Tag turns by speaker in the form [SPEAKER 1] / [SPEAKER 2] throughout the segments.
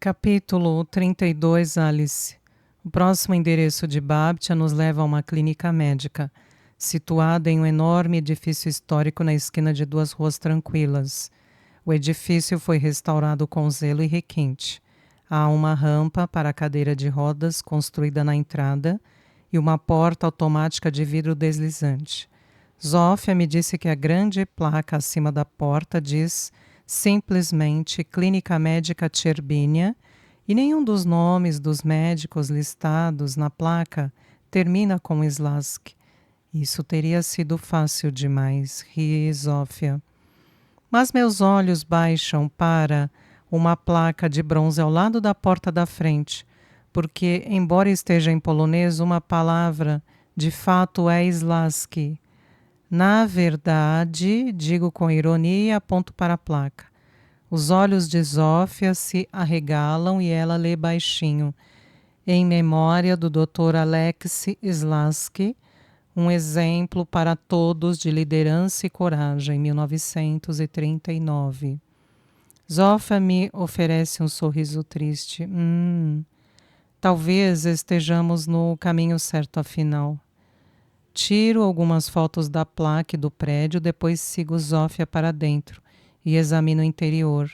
[SPEAKER 1] Capítulo 32, Alice. O próximo endereço de Babtia nos leva a uma clínica médica, situada em um enorme edifício histórico na esquina de duas ruas tranquilas. O edifício foi restaurado com zelo e requinte. Há uma rampa para a cadeira de rodas construída na entrada e uma porta automática de vidro deslizante. Zófia me disse que a grande placa acima da porta diz simplesmente Clínica Médica Tcherbínia e nenhum dos nomes dos médicos listados na placa termina com Slask. Isso teria sido fácil demais, ri Zófia. Mas meus olhos baixam para uma placa de bronze ao lado da porta da frente, porque, embora esteja em polonês, uma palavra de fato é Slask. Na verdade, digo com ironia e aponto para a placa. Os olhos de Zófia se arregalam e ela lê baixinho. Em memória do Dr. Alexei Slask, um exemplo para todos de liderança e coragem, 1939. Zófia me oferece um sorriso triste. Talvez estejamos no caminho certo afinal. Tiro algumas fotos da placa e do prédio, depois sigo Zófia para dentro e examino o interior.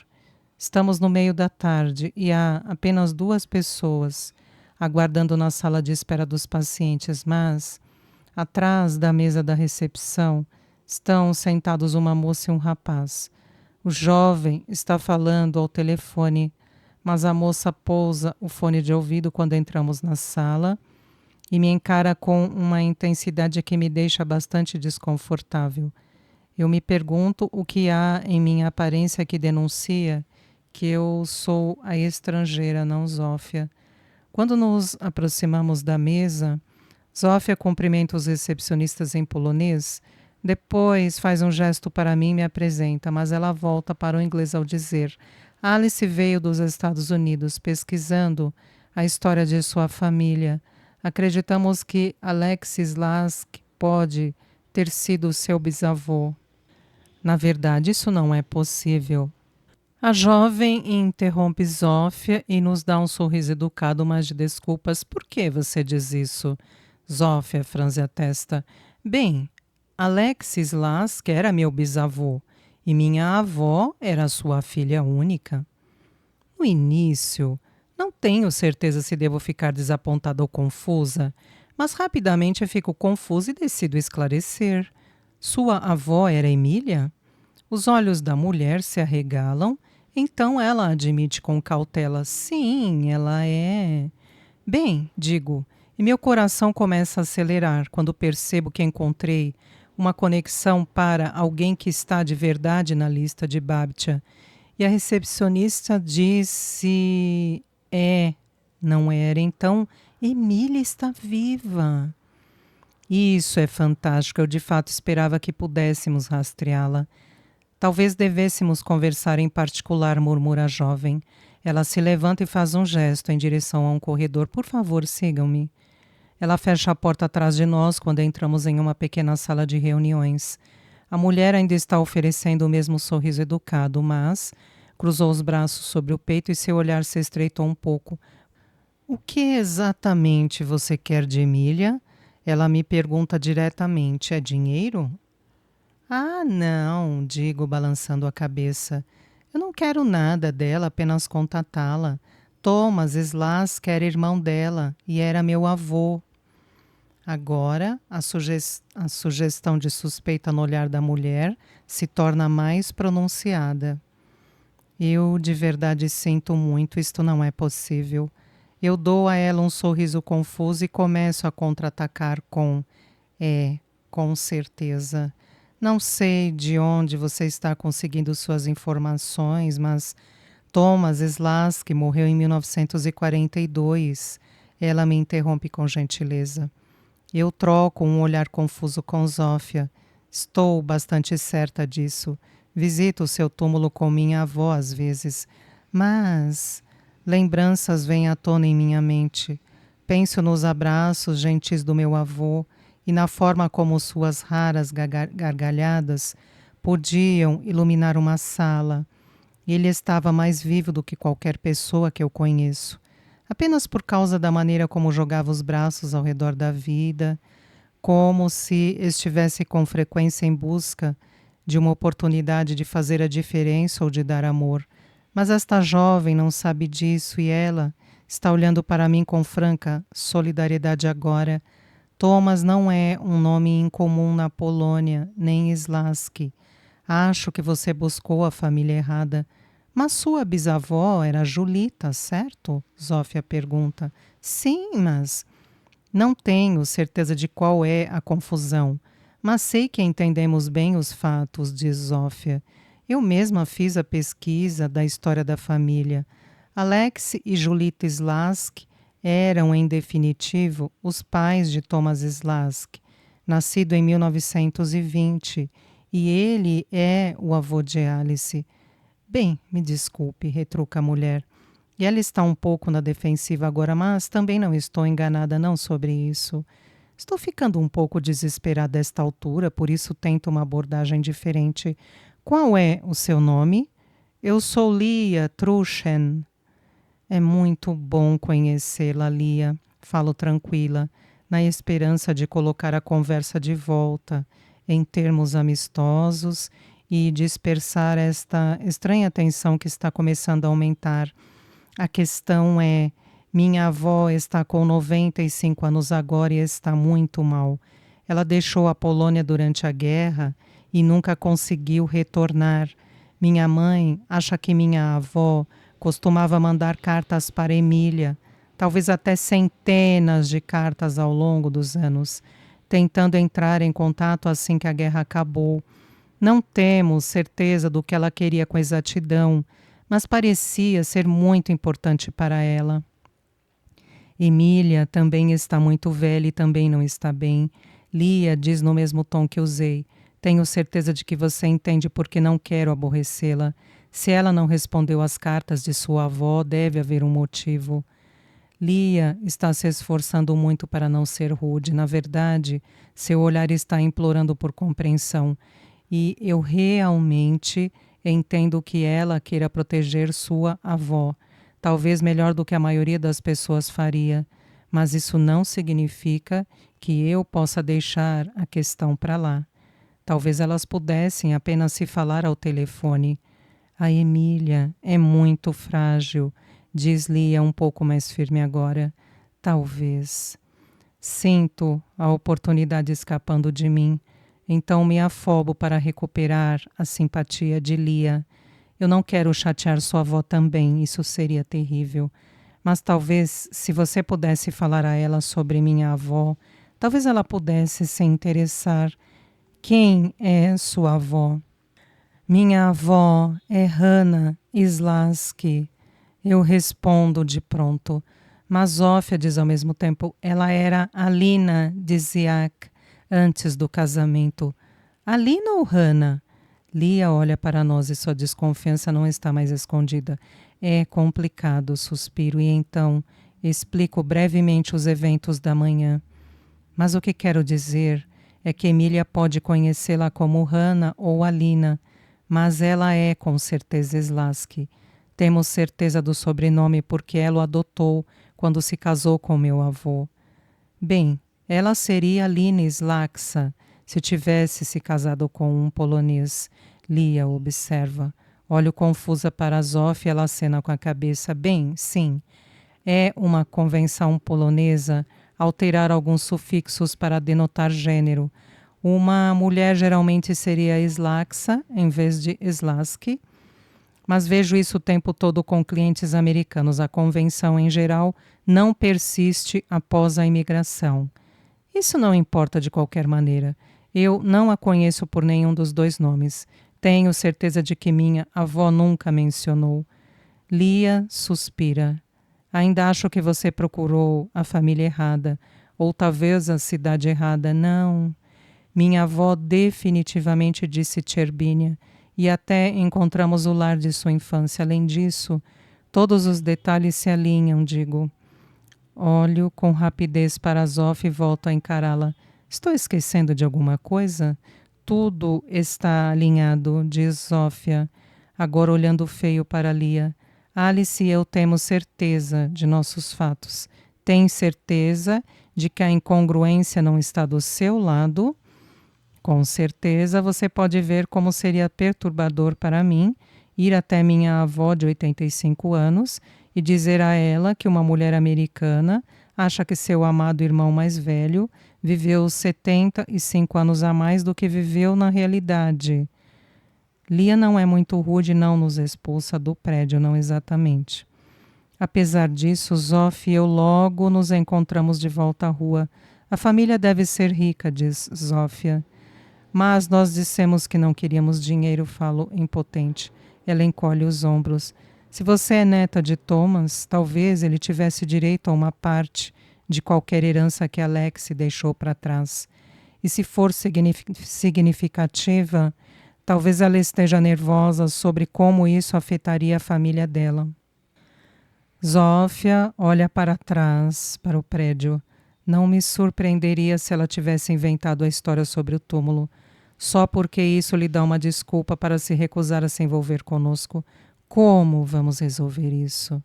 [SPEAKER 1] Estamos no meio da tarde e há apenas 2 pessoas aguardando na sala de espera dos pacientes, mas atrás da mesa da recepção estão sentados uma moça e um rapaz. O jovem está falando ao telefone, mas a moça pousa o fone de ouvido quando entramos na sala e me encara com uma intensidade que me deixa bastante desconfortável. Eu me pergunto o que há em minha aparência que denuncia que eu sou a estrangeira, não Zófia. Quando nos aproximamos da mesa, Zófia cumprimenta os recepcionistas em polonês, depois faz um gesto para mim e me apresenta, mas ela volta para o inglês ao dizer: Alice veio dos Estados Unidos pesquisando a história de sua família. Acreditamos que Alexei Slask pode ter sido seu bisavô. Na verdade, isso não é possível. A jovem interrompe Zófia e nos dá um sorriso educado, mas de desculpas. Por que você diz isso? Zófia franze a testa. Bem, Alexei Slask era meu bisavô e minha avó era sua filha única. No início, não tenho certeza se devo ficar desapontada ou confusa, mas rapidamente eu fico confusa e decido esclarecer. Sua avó era Emília? Os olhos da mulher se arregalam, então ela admite com cautela: sim, ela é. Bem, digo, e meu coração começa a acelerar quando percebo que encontrei uma conexão para alguém que está de verdade na lista de Babtia. E a recepcionista disse: não era. Então, Emília está viva. Isso é fantástico. Eu de fato esperava que pudéssemos rastreá-la. Talvez devêssemos conversar em particular, murmura a jovem. Ela se levanta e faz um gesto em direção a um corredor. Por favor, sigam-me. Ela fecha a porta atrás de nós quando entramos em uma pequena sala de reuniões. A mulher ainda está oferecendo o mesmo sorriso educado, mas cruzou os braços sobre o peito e seu olhar se estreitou um pouco. O que exatamente você quer de Emília? Ela me pergunta diretamente. É dinheiro? Ah, não, digo balançando a cabeça. Eu não quero nada dela, apenas contatá-la. Thomas Slask era irmão dela e era meu avô. Agora, a sugestão de suspeita no olhar da mulher se torna mais pronunciada. Eu de verdade sinto muito, isto não é possível. Eu dou a ela um sorriso confuso e começo a contra-atacar com: com certeza. Não sei de onde você está conseguindo suas informações, mas Thomas Slask morreu em 1942. Ela me interrompe com gentileza. Eu troco um olhar confuso com Zófia. Estou bastante certa disso. Visito o seu túmulo com minha avó às vezes. Mas lembranças vêm à tona em minha mente. Penso nos abraços gentis do meu avô e na forma como suas raras gargalhadas podiam iluminar uma sala. Ele estava mais vivo do que qualquer pessoa que eu conheço. Apenas por causa da maneira como jogava os braços ao redor da vida, como se estivesse com frequência em busca de uma oportunidade de fazer a diferença ou de dar amor. Mas esta jovem não sabe disso e ela está olhando para mim com franca solidariedade agora. Thomas não é um nome incomum na Polônia, nem Slaski. Acho que você buscou a família errada. Mas sua bisavó era Julita, certo? Zófia pergunta. Sim, mas não tenho certeza de qual é a confusão. Mas sei que entendemos bem os fatos, diz Zófia. Eu mesma fiz a pesquisa da história da família. Alex e Julita Slask eram, em definitivo, os pais de Thomas Slask, nascido em 1920, e ele é o avô de Alice. Bem, me desculpe, retruca a mulher. E ela está um pouco na defensiva agora, mas também não estou enganada não sobre isso. Estou ficando um pouco desesperada a esta altura, por isso tento uma abordagem diferente. Qual é o seu nome? Eu sou Lia Truschen. É muito bom conhecê-la, Lia. Falo tranquila, na esperança de colocar a conversa de volta em termos amistosos e dispersar esta estranha tensão que está começando a aumentar. A questão é, minha avó está com 95 anos agora e está muito mal. Ela deixou a Polônia durante a guerra e nunca conseguiu retornar. Minha mãe acha que minha avó costumava mandar cartas para Emília, talvez até centenas de cartas ao longo dos anos, tentando entrar em contato assim que a guerra acabou. Não temos certeza do que ela queria com exatidão, mas parecia ser muito importante para ela. Emília também está muito velha e também não está bem. Lia diz no mesmo tom que usei. Tenho certeza de que você entende porque não quero aborrecê-la. Se ela não respondeu às cartas de sua avó, deve haver um motivo. Lia está se esforçando muito para não ser rude. Na verdade, seu olhar está implorando por compreensão. E eu realmente entendo que ela queira proteger sua avó. Talvez melhor do que a maioria das pessoas faria. Mas isso não significa que eu possa deixar a questão para lá. Talvez elas pudessem apenas se falar ao telefone. A Emília é muito frágil, diz Lia um pouco mais firme agora. Talvez. Sinto a oportunidade escapando de mim, então me afobo para recuperar a simpatia de Lia. Eu não quero chatear sua avó também, isso seria terrível. Mas talvez, se você pudesse falar a ela sobre minha avó, talvez ela pudesse se interessar. Quem é sua avó? Minha avó é Hannah Slaski. Eu respondo de pronto. Mas Zófia diz ao mesmo tempo, ela era Alina de Ziak antes do casamento. Alina ou Hannah? Lia olha para nós e sua desconfiança não está mais escondida. É complicado, suspiro, e então explico brevemente os eventos da manhã. Mas o que quero dizer é que Emília pode conhecê-la como Hannah ou Alina, mas ela é com certeza Slaski. Temos certeza do sobrenome porque ela o adotou quando se casou com meu avô. Bem, ela seria Alina Slaksa se tivesse se casado com um polonês. Lia observa. Olho confusa para Zófia e ela acena com a cabeça. Bem, sim, é uma convenção polonesa alterar alguns sufixos para denotar gênero. Uma mulher geralmente seria Slaksa em vez de Slaski, mas vejo isso o tempo todo com clientes americanos. A convenção, em geral, não persiste após a imigração. Isso não importa de qualquer maneira. Eu não a conheço por nenhum dos dois nomes. Tenho certeza de que minha avó nunca mencionou. Lia suspira. Ainda acho que você procurou a família errada, ou talvez a cidade errada. Não. Minha avó definitivamente disse Tcherbínia, e até encontramos o lar de sua infância. Além disso, todos os detalhes se alinham, digo. Olho com rapidez para Zof e volto a encará-la. Estou esquecendo de alguma coisa? Tudo está alinhado, diz Zófia. agora olhando feio para Lia. Alice e eu temos certeza de nossos fatos. Tem certeza de que a incongruência não está do seu lado? Com certeza você pode ver como seria perturbador para mim ir até minha avó de 85 anos e dizer a ela que uma mulher americana acha que seu amado irmão mais velho viveu 75 anos a mais do que viveu na realidade. Lia não é muito rude, não nos expulsa do prédio, não exatamente. Apesar disso, Zof e eu logo nos encontramos de volta à rua. A família deve ser rica, diz Zófia. Mas nós dissemos que não queríamos dinheiro, falo impotente. Ela encolhe os ombros. Se você é neta de Thomas, talvez ele tivesse direito a uma parte de qualquer herança que Alex deixou para trás. E se for significativa, talvez ela esteja nervosa sobre como isso afetaria a família dela. Zófia olha para trás, para o prédio. Não me surpreenderia se ela tivesse inventado a história sobre o túmulo, só porque isso lhe dá uma desculpa para se recusar a se envolver conosco. Como vamos resolver isso?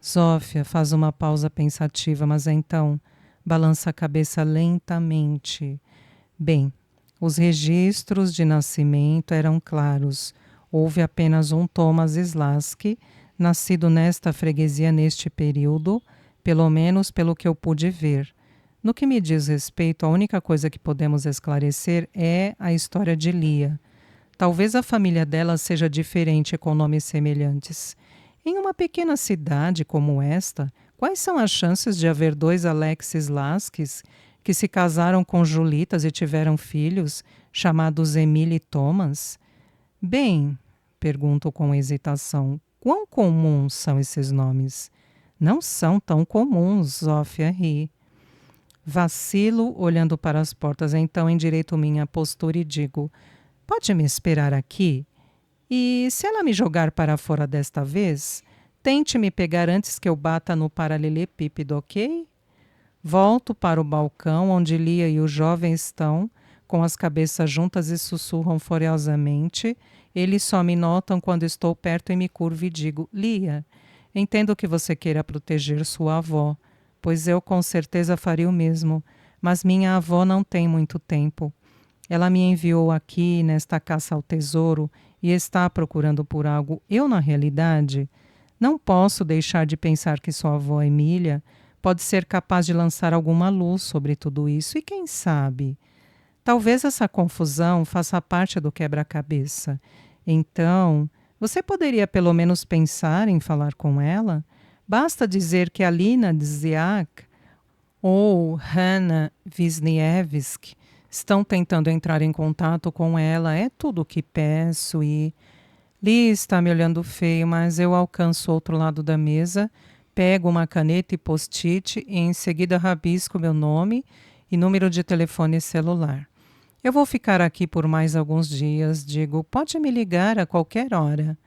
[SPEAKER 1] Zófia faz uma pausa pensativa, mas então balança a cabeça lentamente. Bem, os registros de nascimento eram claros. Houve apenas um Thomas Slaski, nascido nesta freguesia neste período, pelo menos pelo que eu pude ver. No que me diz respeito, a única coisa que podemos esclarecer é a história de Lia. Talvez a família dela seja diferente com nomes semelhantes. Em uma pequena cidade como esta, quais são as chances de haver dois Alex Slaskis que se casaram com Julitas e tiveram filhos, chamados Emily e Thomas? Bem, pergunto com hesitação, quão comuns são esses nomes? Não são tão comuns, Zófia ri. Vacilo olhando para as portas, então endireito minha postura e digo, pode me esperar aqui? E se ela me jogar para fora desta vez, tente me pegar antes que eu bata no paralelepípedo, ok? Volto para o balcão onde Lia e o jovem estão, com as cabeças juntas e sussurram furiosamente. Eles só me notam quando estou perto e me curvo e digo, Lia, entendo que você queira proteger sua avó, pois eu com certeza faria o mesmo, mas minha avó não tem muito tempo. Ela me enviou aqui nesta caça ao tesouro e está procurando por algo. Eu, na realidade, não posso deixar de pensar que sua avó Emília pode ser capaz de lançar alguma luz sobre tudo isso. E quem sabe? Talvez essa confusão faça parte do quebra-cabeça. Então, você poderia pelo menos pensar em falar com ela? Basta dizer que a Lina Dziak ou Hanna Wisniewski estão tentando entrar em contato com ela. É tudo o que peço e... Lia está me olhando feio, mas eu alcanço o outro lado da mesa, pego uma caneta e post-it e em seguida rabisco meu nome e número de telefone celular. Eu vou ficar aqui por mais alguns dias, digo, pode me ligar a qualquer hora.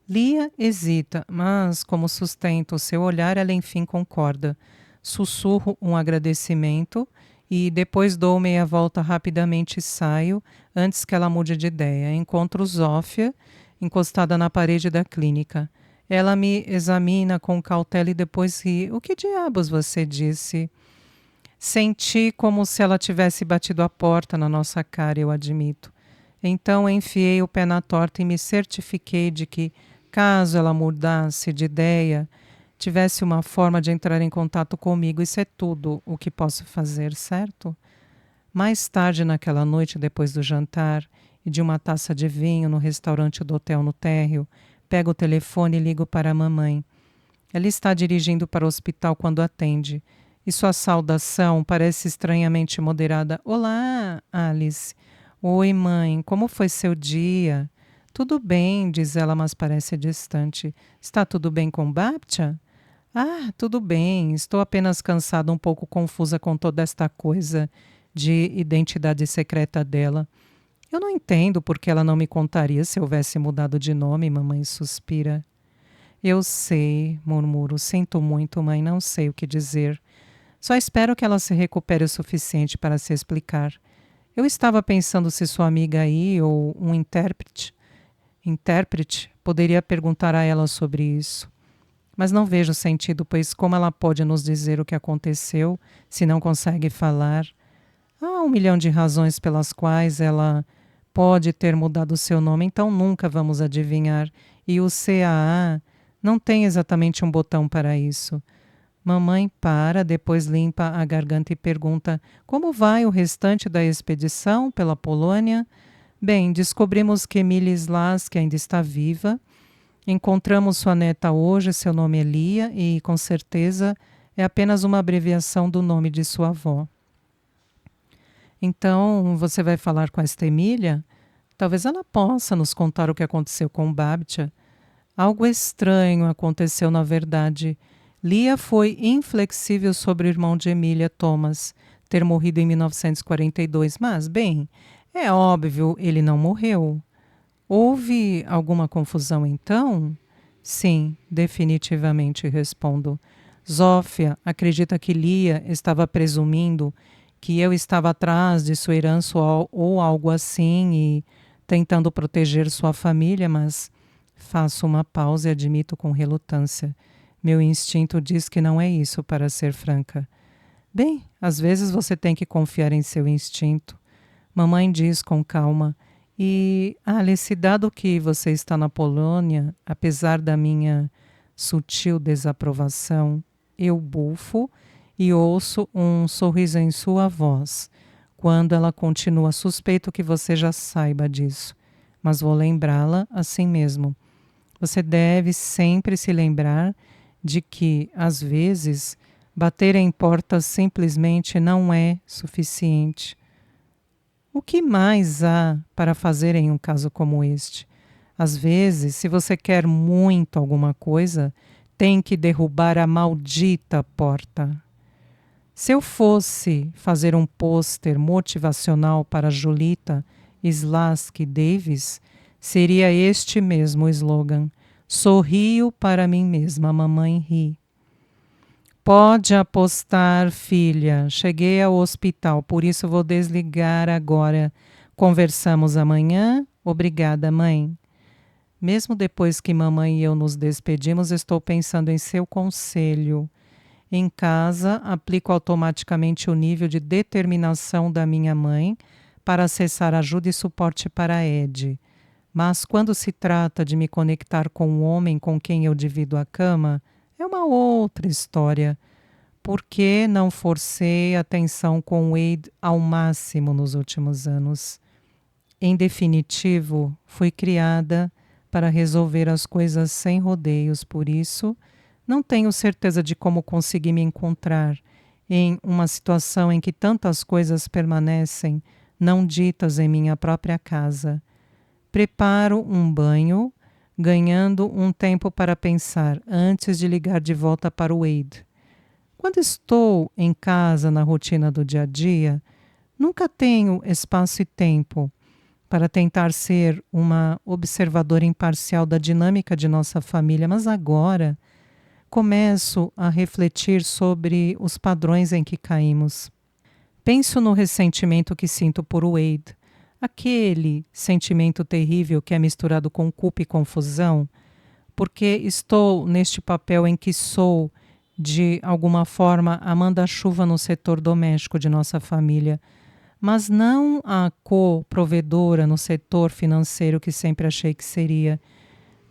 [SPEAKER 1] Lia hesita, mas como sustento o seu olhar, ela enfim concorda. Sussurro um agradecimento e depois dou meia volta rapidamente e saio antes que ela mude de ideia. Encontro Zófia encostada na parede da clínica. Ela me examina com cautela e depois ri. O que diabos você disse? Senti como se ela tivesse batido a porta na nossa cara, eu admito. Então enfiei o pé na torta e me certifiquei de que, caso ela mudasse de ideia, tivesse uma forma de entrar em contato comigo. Isso é tudo o que posso fazer, certo? Mais tarde naquela noite, depois do jantar e de uma taça de vinho no restaurante do hotel no térreo, pego o telefone e ligo para a mamãe. Ela está dirigindo para o hospital quando atende, e sua saudação parece estranhamente moderada. Olá, Alice. Oi, mãe, como foi seu dia? Tudo bem, diz ela, mas parece distante. Está tudo bem com Baptia? Ah, tudo bem. Estou apenas cansada, um pouco confusa com toda esta coisa de identidade secreta dela. Eu não entendo por que ela não me contaria se houvesse mudado de nome, mamãe suspira. Eu sei, murmuro. Sinto muito, mãe, não sei o que dizer. Só espero que ela se recupere o suficiente para se explicar. Eu estava pensando se sua amiga aí, ou um intérprete, intérprete poderia perguntar a ela sobre isso. Mas não vejo sentido, pois como ela pode nos dizer o que aconteceu se não consegue falar? Há 1 milhão de razões pelas quais ela pode ter mudado seu nome, então nunca vamos adivinhar. E o CAA não tem exatamente um botão para isso. Mamãe para, depois limpa a garganta e pergunta: como vai o restante da expedição pela Polônia? Bem, descobrimos que Emilia Slaski ainda está viva. Encontramos sua neta hoje, seu nome é Lia, e com certeza é apenas uma abreviação do nome de sua avó. Então, você vai falar com esta Emília? Talvez ela possa nos contar o que aconteceu com Babtia. Algo estranho aconteceu na verdade. Lia foi inflexível sobre o irmão de Emília, Thomas, ter morrido em 1942. Mas, bem, é óbvio, ele não morreu. Houve alguma confusão então? Sim, definitivamente respondo. Zófia acredita que Lia estava presumindo que eu estava atrás de sua herança ou algo assim e tentando proteger sua família, mas faço uma pausa e admito com relutância. Meu instinto diz que não é isso, para ser franca. Bem, às vezes você tem que confiar em seu instinto. Mamãe diz com calma. E, Alice, dado que você está na Polônia, apesar da minha sutil desaprovação, eu bufo e ouço um sorriso em sua voz, quando ela continua: suspeito que você já saiba disso, mas vou lembrá-la assim mesmo. Você deve sempre se lembrar de que, às vezes, bater em portas simplesmente não é suficiente. O que mais há para fazer em um caso como este? Às vezes, se você quer muito alguma coisa, tem que derrubar a maldita porta. Se eu fosse fazer um pôster motivacional para Julita Slaski Davis, seria este mesmo o slogan: sorrio para mim mesma, mamãe ri. Pode apostar, filha. Cheguei ao hospital, por isso vou desligar agora. Conversamos amanhã? Obrigada, mãe. Mesmo depois que mamãe e eu nos despedimos, estou pensando em seu conselho. Em casa, aplico automaticamente o nível de determinação da minha mãe para acessar ajuda e suporte para Ed. Mas quando se trata de me conectar com um homem com quem eu divido a cama, é uma outra história. Por que não forcei a tensão com Wade ao máximo nos últimos anos? Em definitivo, fui criada para resolver as coisas sem rodeios, por isso não tenho certeza de como consegui me encontrar em uma situação em que tantas coisas permanecem não ditas em minha própria casa. Preparo um banho, ganhando um tempo para pensar antes de ligar de volta para o Wade. Quando estou em casa na rotina do dia a dia, nunca tenho espaço e tempo para tentar ser uma observadora imparcial da dinâmica de nossa família, mas agora começo a refletir sobre os padrões em que caímos. Penso no ressentimento que sinto por Wade, aquele sentimento terrível que é misturado com culpa e confusão, porque estou neste papel em que sou, de alguma forma, a manda-chuva no setor doméstico de nossa família, mas não a co-provedora no setor financeiro que sempre achei que seria.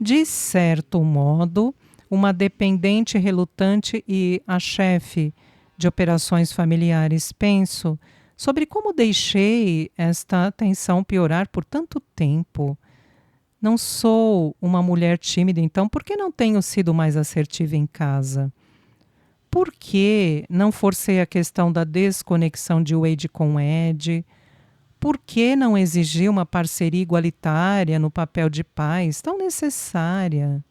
[SPEAKER 1] De certo modo, uma dependente relutante e a chefe de operações familiares. Penso sobre como deixei esta tensão piorar por tanto tempo. Não sou uma mulher tímida, então por que não tenho sido mais assertiva em casa? Por que não forcei a questão da desconexão de Wade com Ed? Por que não exigi uma parceria igualitária no papel de pais, tão necessária?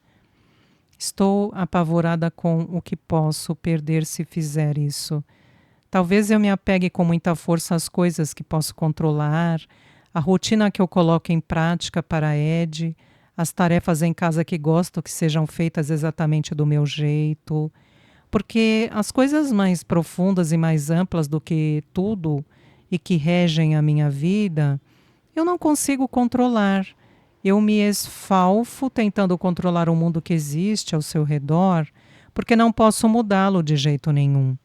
[SPEAKER 1] Estou apavorada com o que posso perder se fizer isso. Talvez eu me apegue com muita força às coisas que posso controlar, a rotina que eu coloco em prática para Ed, as tarefas em casa que gosto que sejam feitas exatamente do meu jeito. Porque as coisas mais profundas e mais amplas do que tudo e que regem a minha vida, eu não consigo controlar. Eu me esfalfo tentando controlar o mundo que existe ao seu redor, porque não posso mudá-lo de jeito nenhum.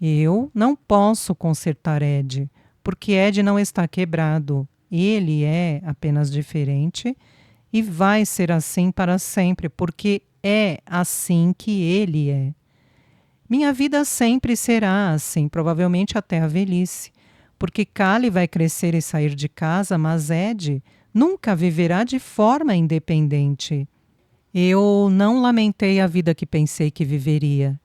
[SPEAKER 1] Eu não posso consertar Ed, porque Ed não está quebrado. Ele é apenas diferente e vai ser assim para sempre, porque é assim que ele é. Minha vida sempre será assim, provavelmente até a velhice, porque Kali vai crescer e sair de casa, mas Ed nunca viverá de forma independente. Eu não lamentei a vida que pensei que viveria,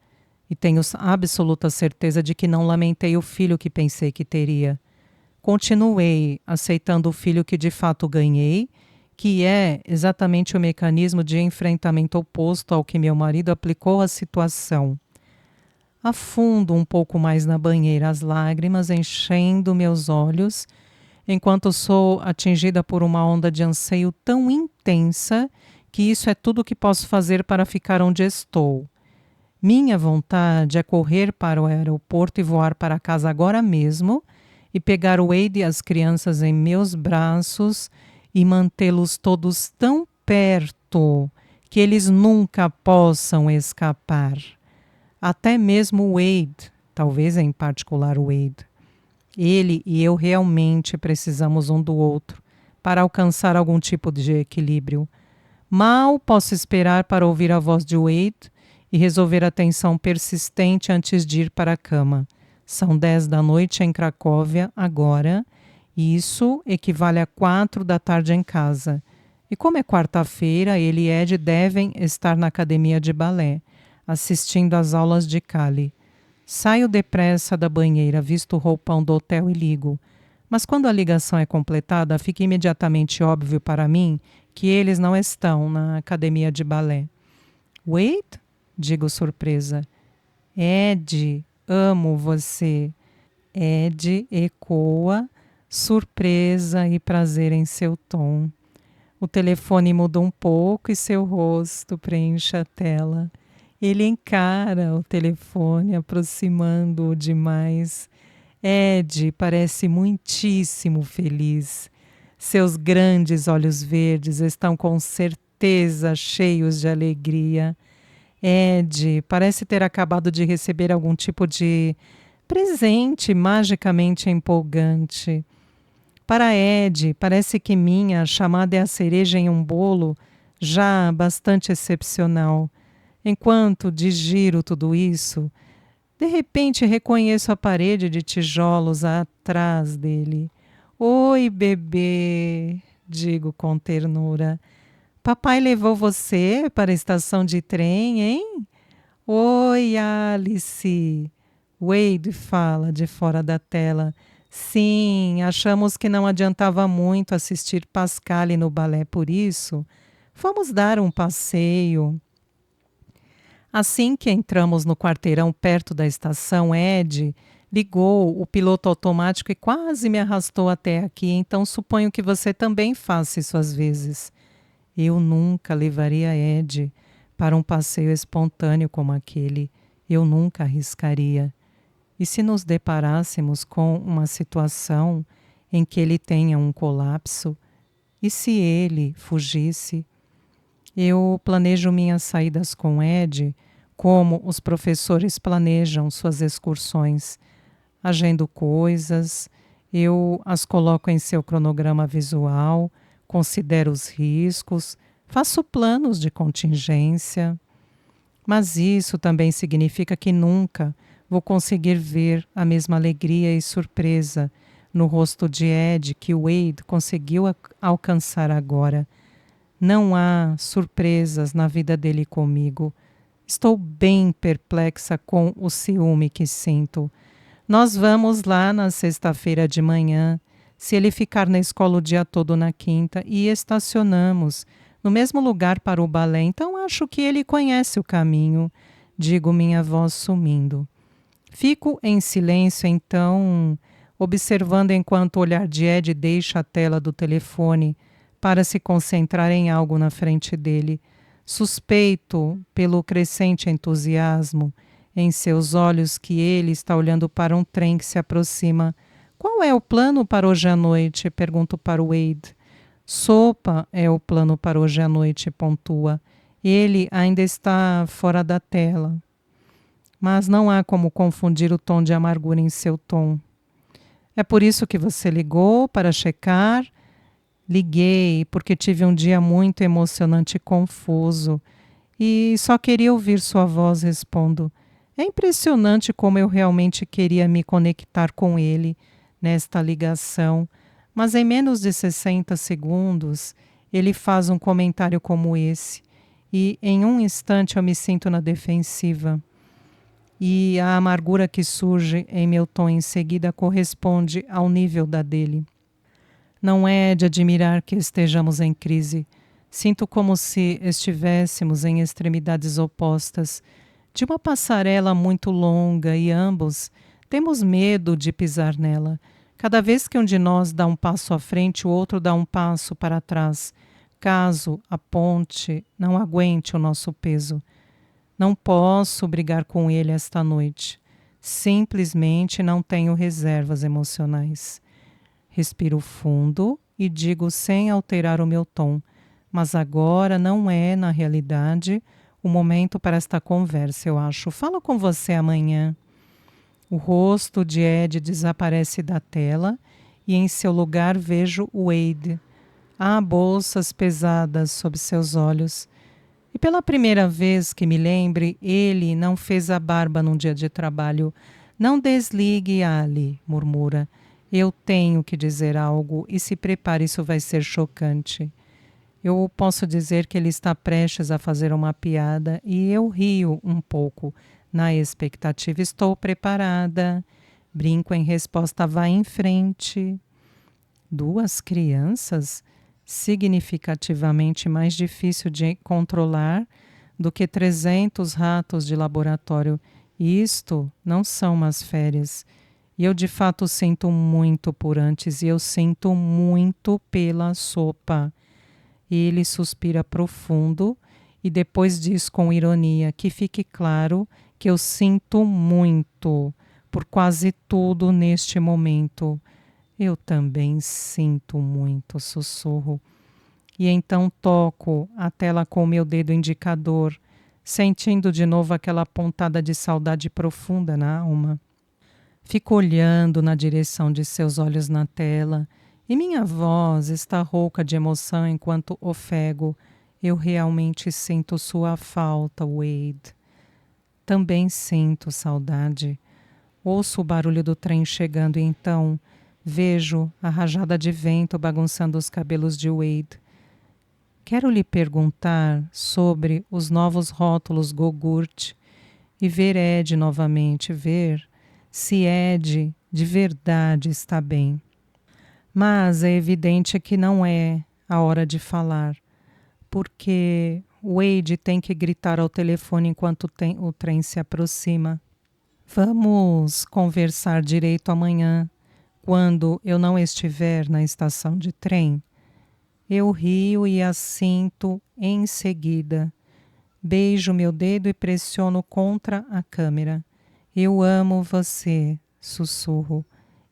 [SPEAKER 1] e tenho absoluta certeza de que não lamentei o filho que pensei que teria. Continuei aceitando o filho que de fato ganhei, que é exatamente o mecanismo de enfrentamento oposto ao que meu marido aplicou à situação. Afundo um pouco mais na banheira, as lágrimas enchendo meus olhos, enquanto sou atingida por uma onda de anseio tão intensa que isso é tudo o que posso fazer para ficar onde estou. Minha vontade é correr para o aeroporto e voar para casa agora mesmo e pegar o Wade e as crianças em meus braços e mantê-los todos tão perto que eles nunca possam escapar. Até mesmo o Wade, talvez em particular o Wade. Ele e eu realmente precisamos um do outro para alcançar algum tipo de equilíbrio. Mal posso esperar para ouvir a voz de Wade e resolver a tensão persistente antes de ir para a cama. São 10 da noite em Cracóvia agora, e isso equivale a 4 da tarde em casa. E como é quarta-feira, ele e Ed devem estar na academia de balé, assistindo às aulas de Kali. Saio depressa da banheira, visto o roupão do hotel e ligo. Mas quando a ligação é completada, fica imediatamente óbvio para mim que eles não estão na academia de balé. Wade? Digo surpresa. Ed, amo você. Ed ecoa, surpresa e prazer em seu tom. O telefone muda um pouco e seu rosto preenche a tela. Ele encara o telefone, aproximando-o demais. Ed parece muitíssimo feliz. Seus grandes olhos verdes estão com certeza cheios de alegria. Ed parece ter acabado de receber algum tipo de presente magicamente empolgante. Para Ed, parece que minha chamada é a cereja em um bolo já bastante excepcional. Enquanto digiro tudo isso, de repente reconheço a parede de tijolos atrás dele. Oi, bebê, digo com ternura. Papai levou você para a estação de trem, hein? Oi, Alice. Wade fala de fora da tela. Sim, achamos que não adiantava muito assistir Pascale no balé, por isso fomos dar um passeio. Assim que entramos no quarteirão perto da estação, Ed ligou o piloto automático e quase me arrastou até aqui, então suponho que você também faça isso às vezes. Eu nunca levaria Ed para um passeio espontâneo como aquele. Eu nunca arriscaria. E se nos deparássemos com uma situação em que ele tenha um colapso? E se ele fugisse? Eu planejo minhas saídas com Ed como os professores planejam suas excursões. Agendo coisas, eu as coloco em seu cronograma visual, considero os riscos, faço planos de contingência. Mas isso também significa que nunca vou conseguir ver a mesma alegria e surpresa no rosto de Ed que Wade conseguiu alcançar agora. Não há surpresas na vida dele comigo. Estou bem perplexa com o ciúme que sinto. Nós vamos lá na sexta-feira de manhã, se ele ficar na escola o dia todo na quinta, e estacionamos no mesmo lugar para o balé, então acho que ele conhece o caminho, digo minha voz sumindo. Fico em silêncio, então, observando enquanto o olhar de Ed deixa a tela do telefone para se concentrar em algo na frente dele. Suspeito, pelo crescente entusiasmo em seus olhos, que ele está olhando para um trem que se aproxima. Qual é o plano para hoje à noite? Pergunto para o Wade. Sopa é o plano para hoje à noite, pontua. Ele ainda está fora da tela. Mas não há como confundir o tom de amargura em seu tom. É por isso que você ligou para checar? Liguei porque tive um dia muito emocionante e confuso e só queria ouvir sua voz, respondo. É impressionante como eu realmente queria me conectar com ele nesta ligação, mas em menos de 60 segundos ele faz um comentário como esse e em um instante eu me sinto na defensiva. E a amargura que surge em meu tom em seguida corresponde ao nível da dele. Não é de admirar que estejamos em crise. Sinto como se estivéssemos em extremidades opostas de uma passarela muito longa e ambos temos medo de pisar nela. Cada vez que um de nós dá um passo à frente, o outro dá um passo para trás, caso a ponte não aguente o nosso peso. Não posso brigar com ele esta noite. Simplesmente não tenho reservas emocionais. Respiro fundo e digo sem alterar o meu tom, mas agora não é, na realidade, o momento para esta conversa, eu acho. Falo com você amanhã. O rosto de Ed desaparece da tela e em seu lugar vejo Wade. Há bolsas pesadas sob seus olhos. E pela primeira vez que me lembre, ele não fez a barba num dia de trabalho. Não desligue, Ali, murmura. Eu tenho que dizer algo e se prepare, isso vai ser chocante. Eu posso dizer que ele está prestes a fazer uma piada e eu rio um pouco. Na expectativa, estou preparada. Brinco em resposta, vá em frente. 2 crianças? Significativamente mais difícil de controlar do que 300 ratos de laboratório. Isto não são umas férias. E eu de fato sinto muito por antes e eu sinto muito pela sopa. E ele suspira profundo e depois diz com ironia que fique claro que eu sinto muito por quase tudo neste momento. Eu também sinto muito, sussurro. E então toco a tela com o meu dedo indicador, sentindo de novo aquela pontada de saudade profunda na alma. Fico olhando na direção de seus olhos na tela e minha voz está rouca de emoção enquanto ofego. Eu realmente sinto sua falta, Wade. Também sinto saudade. Ouço o barulho do trem chegando e então vejo a rajada de vento bagunçando os cabelos de Wade. Quero lhe perguntar sobre os novos rótulos Gogurt e ver Ed novamente, ver se Ed de verdade está bem. Mas é evidente que não é a hora de falar, porque Wade tem que gritar ao telefone enquanto o trem se aproxima. Vamos conversar direito amanhã, quando eu não estiver na estação de trem. Eu rio e assinto em seguida. Beijo meu dedo e pressiono contra a câmera. Eu amo você, sussurro.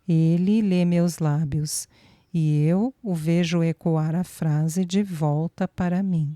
[SPEAKER 1] Ele lê meus lábios e eu o vejo ecoar a frase de volta para mim.